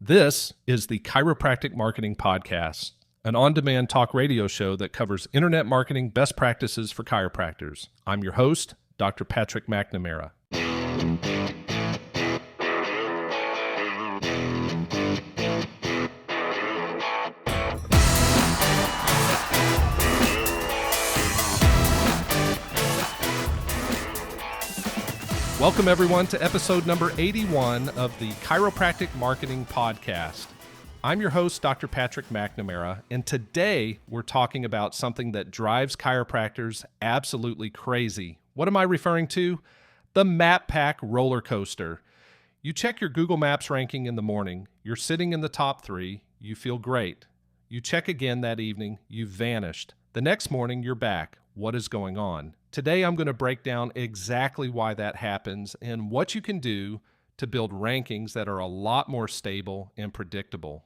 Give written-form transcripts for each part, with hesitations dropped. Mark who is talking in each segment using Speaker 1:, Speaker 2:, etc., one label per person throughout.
Speaker 1: This is the Chiropractic Marketing Podcast, an on-demand talk radio show that covers internet marketing best practices for chiropractors. I'm your host, Dr. Patrick McNamara. Welcome, everyone, to episode number 81 of the Chiropractic Marketing Podcast. I'm your host, Dr. Patrick McNamara, and today we're talking about something that drives chiropractors absolutely crazy. What am I referring to? The Map Pack roller coaster. You check your Google Maps ranking in the morning, you're sitting in the top 3, you feel great. You check again that evening, you've vanished. The next morning, you're back. What is going on? Today, I'm going to break down exactly why that happens and what you can do to build rankings that are a lot more stable and predictable.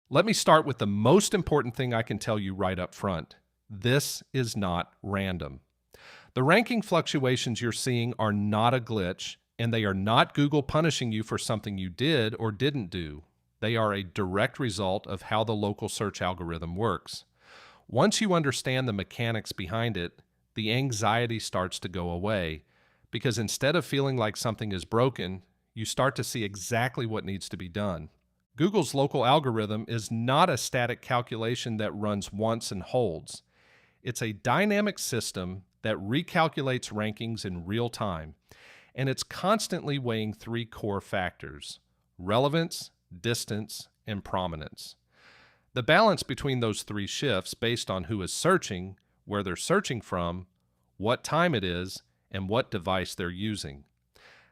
Speaker 1: Let me start with the most important thing I can tell you right up front. This is not random. The ranking fluctuations you're seeing are not a glitch, and they are not Google punishing you for something you did or didn't do. They are a direct result of how the local search algorithm works. Once you understand the mechanics behind it, the anxiety starts to go away, because instead of feeling like something is broken, you start to see exactly what needs to be done. Google's local algorithm is not a static calculation that runs once and holds. It's a dynamic system that recalculates rankings in real time, and it's constantly weighing 3 core factors: relevance, distance, and prominence. The balance between those 3 shifts based on who is searching, where they're searching from, what time it is, and what device they're using.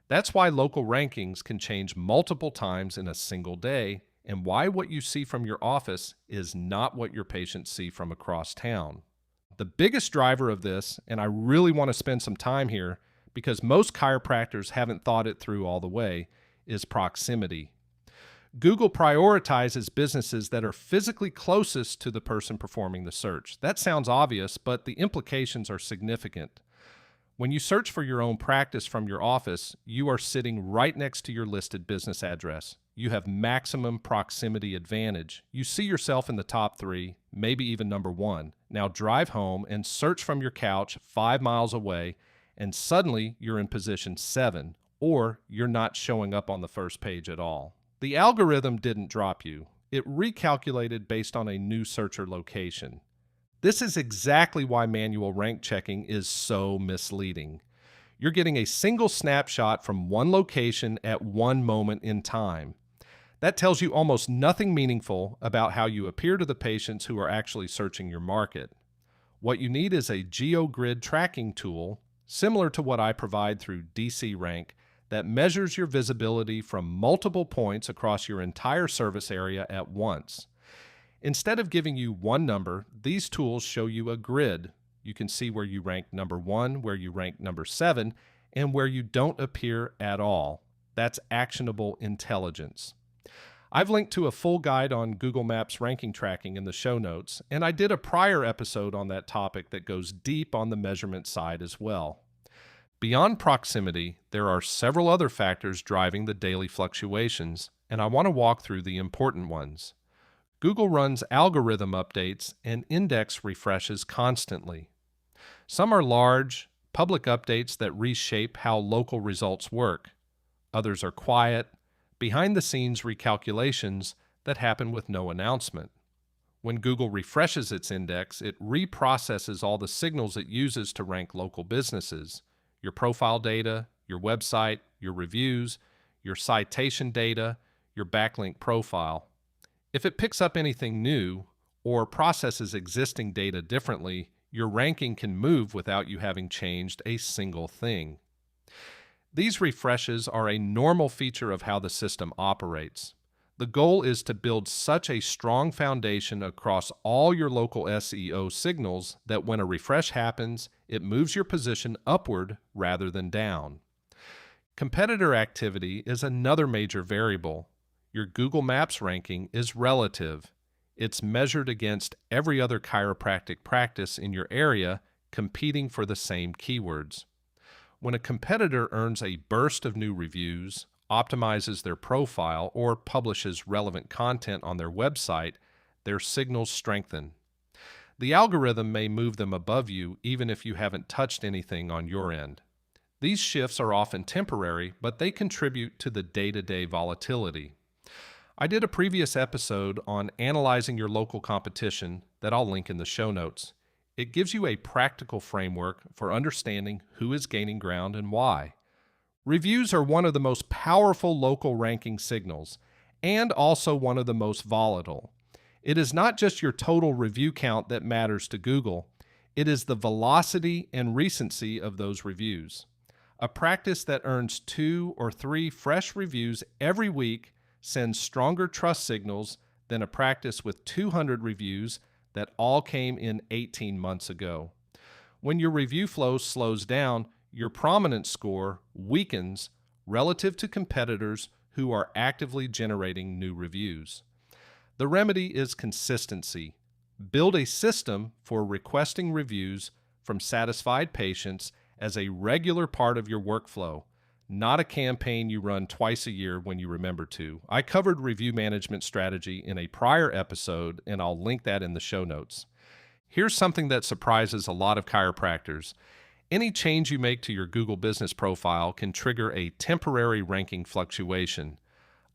Speaker 1: That's why local rankings can change multiple times in a single day, and why what you see from your office is not what your patients see from across town. The biggest driver of this, and I really want to spend some time here because most chiropractors haven't thought it through all the way, is proximity. Google prioritizes businesses that are physically closest to the person performing the search. That sounds obvious, but the implications are significant. When you search for your own practice from your office, you are sitting right next to your listed business address. You have maximum proximity advantage. You see yourself in the top 3, maybe even number 1. Now drive home and search from your couch 5 miles away, and suddenly you're in position 7, or you're not showing up on the first page at all. The algorithm didn't drop you. It recalculated based on a new searcher location. This is exactly why manual rank checking is so misleading. You're getting a single snapshot from one location at one moment in time. That tells you almost nothing meaningful about how you appear to the patients who are actually searching your market. What you need is a GeoGrid tracking tool, similar to what I provide through DCRank, that measures your visibility from multiple points across your entire service area at once. Instead of giving you one number, these tools show you a grid. You can see where you rank number 1, where you rank number 7, and where you don't appear at all. That's actionable intelligence. I've linked to a full guide on Google Maps ranking tracking in the show notes, and I did a prior episode on that topic that goes deep on the measurement side as well. Beyond proximity, there are several other factors driving the daily fluctuations, and I want to walk through the important ones. Google runs algorithm updates and index refreshes constantly. Some are large, public updates that reshape how local results work. Others are quiet, behind-the-scenes recalculations that happen with no announcement. When Google refreshes its index, it reprocesses all the signals it uses to rank local businesses: your profile data, your website, your reviews, your citation data, your backlink profile. If it picks up anything new or processes existing data differently, your ranking can move without you having changed a single thing. These refreshes are a normal feature of how the system operates. The goal is to build such a strong foundation across all your local SEO signals that when a refresh happens, it moves your position upward rather than down. Competitor activity is another major variable. Your Google Maps ranking is relative. It's measured against every other chiropractic practice in your area competing for the same keywords. When a competitor earns a burst of new reviews, optimizes their profile, or publishes relevant content on their website, their signals strengthen. The algorithm may move them above you even if you haven't touched anything on your end. These shifts are often temporary, but they contribute to the day-to-day volatility. I did a previous episode on analyzing your local competition that I'll link in the show notes. It gives you a practical framework for understanding who is gaining ground and why. Reviews are one of the most powerful local ranking signals, and also one of the most volatile. It is not just your total review count that matters to Google, it is the velocity and recency of those reviews. A practice that earns 2 or 3 fresh reviews every week sends stronger trust signals than a practice with 200 reviews that all came in 18 months ago. When your review flow slows down, your prominence score weakens relative to competitors who are actively generating new reviews. The remedy is consistency. Build a system for requesting reviews from satisfied patients as a regular part of your workflow, not a campaign you run twice a year when you remember to. I covered review management strategy in a prior episode, and I'll link that in the show notes. Here's something that surprises a lot of chiropractors. Any change you make to your Google business profile can trigger a temporary ranking fluctuation.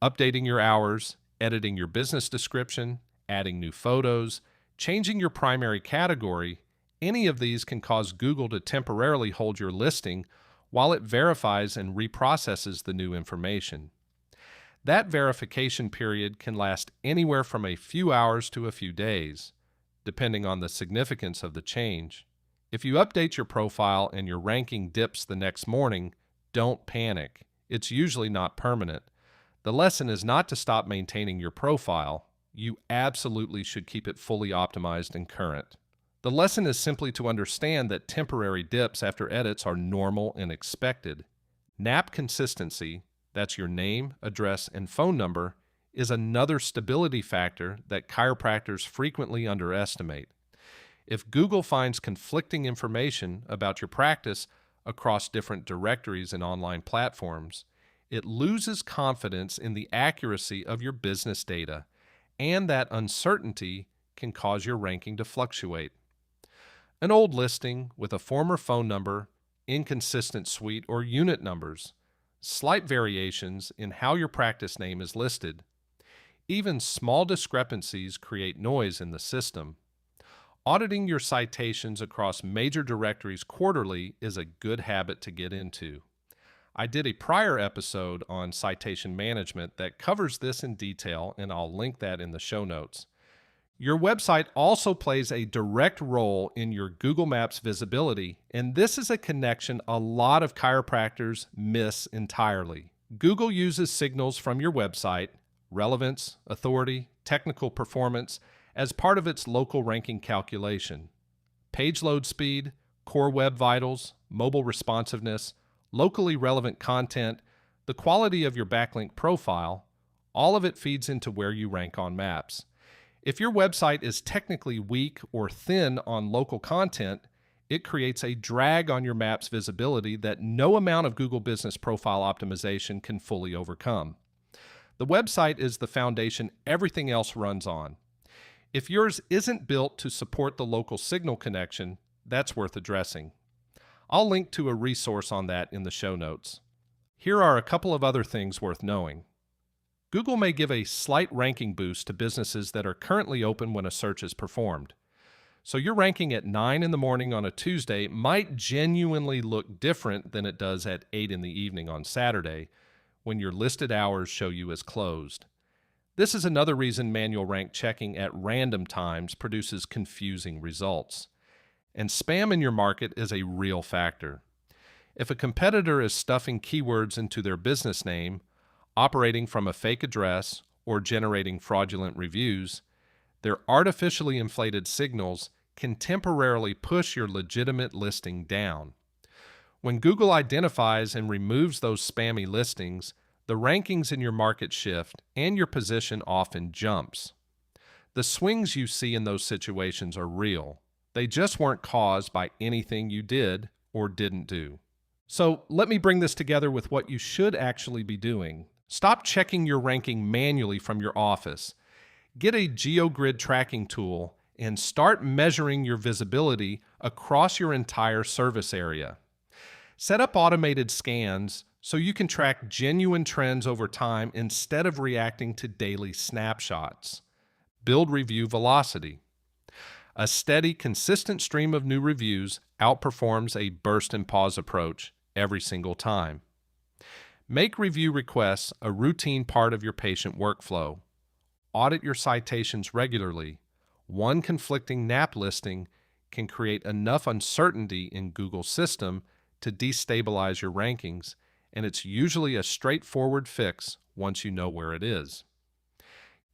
Speaker 1: Updating your hours, editing your business description, adding new photos, changing your primary category, any of these can cause Google to temporarily hold your listing while it verifies and reprocesses the new information. That verification period can last anywhere from a few hours to a few days, depending on the significance of the change. If you update your profile and your ranking dips the next morning, don't panic. It's usually not permanent. The lesson is not to stop maintaining your profile. You absolutely should keep it fully optimized and current. The lesson is simply to understand that temporary dips after edits are normal and expected. NAP consistency, that's your name, address, and phone number, is another stability factor that chiropractors frequently underestimate. If Google finds conflicting information about your practice across different directories and online platforms, it loses confidence in the accuracy of your business data, and that uncertainty can cause your ranking to fluctuate. An old listing with a former phone number, inconsistent suite or unit numbers, slight variations in how your practice name is listed. Even small discrepancies create noise in the system. Auditing your citations across major directories quarterly is a good habit to get into. I did a prior episode on citation management that covers this in detail, and I'll link that in the show notes. Your website also plays a direct role in your Google Maps visibility, and this is a connection a lot of chiropractors miss entirely. Google uses signals from your website, relevance, authority, technical performance, as part of its local ranking calculation. Page load speed, core web vitals, mobile responsiveness, locally relevant content, the quality of your backlink profile, all of it feeds into where you rank on maps. If your website is technically weak or thin on local content, it creates a drag on your map's visibility that no amount of Google Business Profile optimization can fully overcome. The website is the foundation everything else runs on. If yours isn't built to support the local signal connection, that's worth addressing. I'll link to a resource on that in the show notes. Here are a couple of other things worth knowing. Google may give a slight ranking boost to businesses that are currently open when a search is performed. So your ranking at 9 in the morning on a Tuesday might genuinely look different than it does at 8 in the evening on Saturday, when your listed hours show you as closed. This is another reason manual rank checking at random times produces confusing results. And spam in your market is a real factor. If a competitor is stuffing keywords into their business name, operating from a fake address, or generating fraudulent reviews, their artificially inflated signals can temporarily push your legitimate listing down. When Google identifies and removes those spammy listings, the rankings in your market shift and your position often jumps. The swings you see in those situations are real. They just weren't caused by anything you did or didn't do. So let me bring this together with what you should actually be doing. Stop checking your ranking manually from your office. Get a GeoGrid tracking tool and start measuring your visibility across your entire service area. Set up automated scans so you can track genuine trends over time instead of reacting to daily snapshots. Build review velocity. A steady, consistent stream of new reviews outperforms a burst and pause approach every single time. Make review requests a routine part of your patient workflow. Audit your citations regularly. One conflicting NAP listing can create enough uncertainty in Google's system to destabilize your rankings, and it's usually a straightforward fix once you know where it is.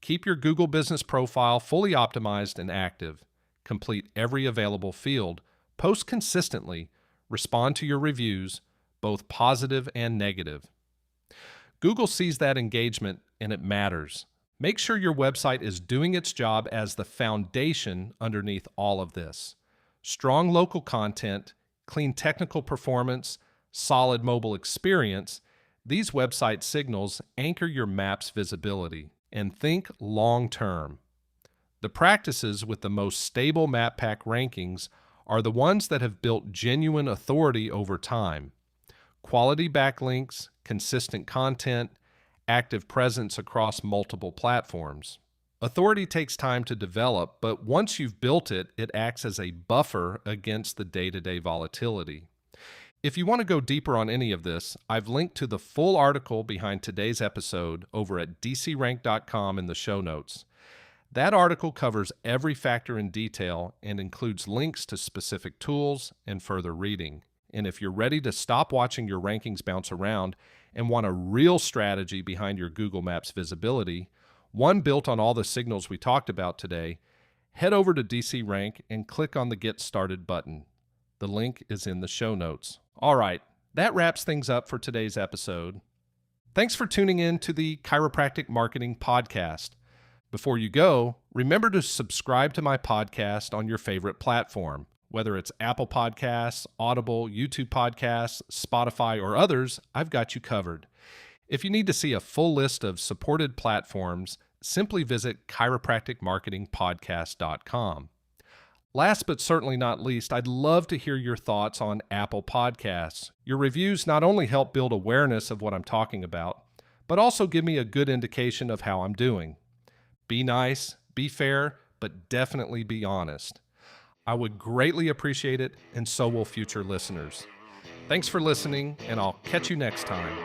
Speaker 1: Keep your Google business profile fully optimized and active. Complete every available field. Post consistently. Respond to your reviews, both positive and negative. Google sees that engagement, and it matters. Make sure your website is doing its job as the foundation underneath all of this. Strong local content, clean technical performance, solid mobile experience, these website signals anchor your map's visibility. And think long-term. The practices with the most stable MapPack rankings are the ones that have built genuine authority over time. Quality backlinks, consistent content, active presence across multiple platforms. Authority takes time to develop, but once you've built it, it acts as a buffer against the day-to-day volatility. If you want to go deeper on any of this, I've linked to the full article behind today's episode over at DCRank.com in the show notes. That article covers every factor in detail and includes links to specific tools and further reading. And if you're ready to stop watching your rankings bounce around and want a real strategy behind your Google Maps visibility, one built on all the signals we talked about today, head over to DCRank and click on the Get Started button. The link is in the show notes. All right, that wraps things up for today's episode. Thanks for tuning in to the Chiropractic Marketing Podcast. Before you go, remember to subscribe to my podcast on your favorite platform. Whether it's Apple Podcasts, Audible, YouTube Podcasts, Spotify, or others, I've got you covered. If you need to see a full list of supported platforms, simply visit chiropracticmarketingpodcast.com. Last but certainly not least, I'd love to hear your thoughts on Apple Podcasts. Your reviews not only help build awareness of what I'm talking about, but also give me a good indication of how I'm doing. Be nice, be fair, but definitely be honest. I would greatly appreciate it, and so will future listeners. Thanks for listening, and I'll catch you next time.